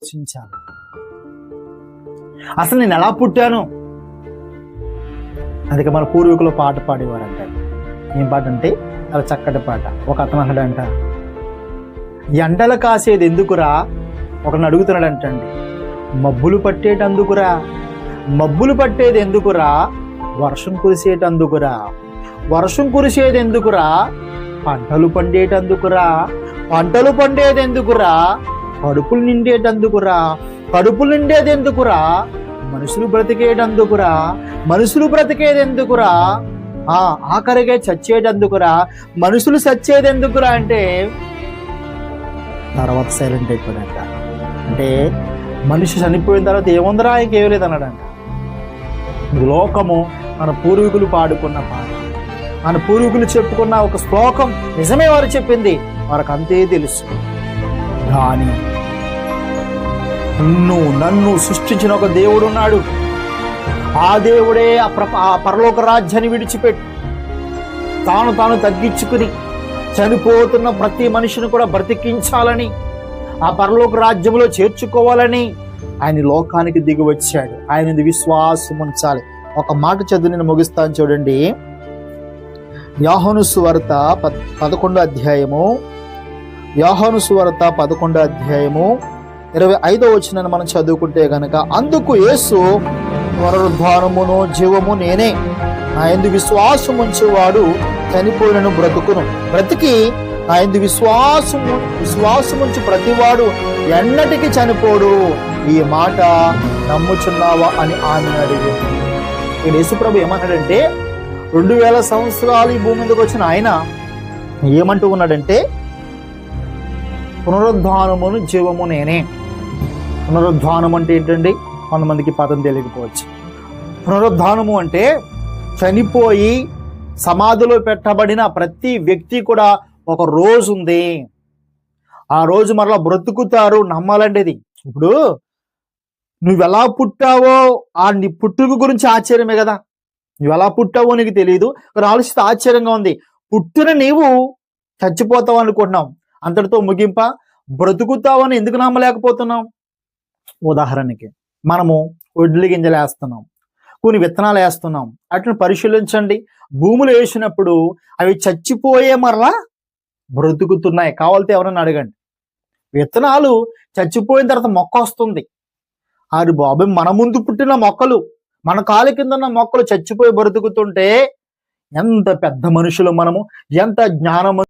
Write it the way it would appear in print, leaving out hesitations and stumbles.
ఆలోచించాలి. అసలు నేను ఎలా పుట్టాను? అందుకే మన పూర్వీకులు పాట పాడేవారు అంటారు. ఏం పాట అంటే చాలా చక్కటి పాట. ఒక అతను అన్నాడంట, ఎండలు కాసేది ఎందుకురా? ఒకరిని అడుగుతున్నాడంటండి, మబ్బులు పట్టేటందుకురా. మబ్బులు పట్టేది ఎందుకురా? వర్షం కురిసేటందుకురా. వర్షం కురిసేది ఎందుకురా? పంటలు పండేటందుకురా. పంటలు పండేది ఎందుకురా? కడుపులు నిండేటందుకురా. కడుపులు నిండేది ఎందుకురా? మనుషులు బ్రతికేటందుకురా. మనుషులు బ్రతికేది ఎందుకురా? ఆఖరిగా చచ్చేటందుకురా. మనుషులు చచ్చేది ఎందుకురా అంటే తర్వాత సైలెంట్ అయిపోయాడంట. అంటే మనిషి చనిపోయిన తర్వాత ఏముందరా ఇంకేం లేదన్నాడంట. లోకము మన పూర్వీకులు పాడుకున్న పాట, మన పూర్వీకులు చెప్పుకున్న ఒక శ్లోకం నిజమే. వారు చెప్పింది వారికి అంతే తెలుసు. కానీ నన్ను సృష్టించిన ఒక దేవుడు ఉన్నాడు. ఆ దేవుడే ఆ పరలోక రాజ్యాన్ని విడిచిపెట్టి తాను తగ్గించుకుని చనిపోతున్న ప్రతి మనిషిని కూడా బ్రతికించాలని, ఆ పరలోక రాజ్యంలో చేర్చుకోవాలని ఆయన లోకానికి దిగి వచ్చాడు. ఆయన విశ్వాసం ఉంచాలి. ఒక మాట చదువు నేను ముగిస్తాను చూడండి. యోహాను సువార్త 11వ అధ్యాయము, యోహాను సువార్త 11వ అధ్యాయము 25వ వచనాన్ని మనం చదువుకుంటే గనక, అందుకు యేసు, పునరుద్ధానమును జీవము నేనే, నా యందు విశ్వాసం ఉంచేవాడు చనిపోయినను బ్రతుకును, బ్రతికి నా యందు విశ్వాసం ఉంచి ప్రతివాడు ఎన్నటికి చనిపోడు. ఈ మాట నమ్ముచున్నావా అని ఆమెను అడిగింది. ఇక్కడ యేసుప్రభు ఏమన్నాడంటే, 2000 సంవత్సరాలు ఈ భూమి మీదకి వచ్చిన ఆయన ఏమంటూ ఉన్నాడంటే, పునరుద్ధానమును జీవము నేనే. పునరుద్ధానం అంటే ఏంటండి? కొంతమందికి పదం తెలియకపోవచ్చు. పునరుద్ధానము అంటే చనిపోయి సమాధిలో పెట్టబడిన ప్రతి వ్యక్తి కూడా ఒక రోజు ఉంది. ఆ రోజు మరలా బ్రతుకుతారు, నమ్మాలండి ఇది. ఇప్పుడు నువ్వెలా పుట్టావో నీ పుట్టుక గురించి ఆశ్చర్యమే కదా. నువ్వెలా పుట్టావో నీకు తెలియదు, ఆలోచిస్తే ఆశ్చర్యంగా ఉంది. పుట్టిన నీవు చచ్చిపోతావు అనుకుంటున్నావు, అంతటితో ముగింప. బ్రతుకుతావని ఎందుకు నమ్మలేకపోతున్నాం? ఉదాహరణకి మనము ఒడ్లు గింజలు వేస్తున్నాం, కొన్ని విత్తనాలు వేస్తున్నాం. వాటిని పరిశీలించండి. భూములు వేసినప్పుడు అవి చచ్చిపోయే మరలా బ్రతుకుతున్నాయి. కావాలితే ఎవరన్నా అడగండి. విత్తనాలు చచ్చిపోయిన తర్వాత మొక్క వస్తుంది. అది బాబు, మన ముందు పుట్టిన మొక్కలు, మన కాలు కింద ఉన్న మొక్కలు చచ్చిపోయి బ్రతుకుతుంటే ఎంత పెద్ద మనుషులు మనము, ఎంత జ్ఞానము.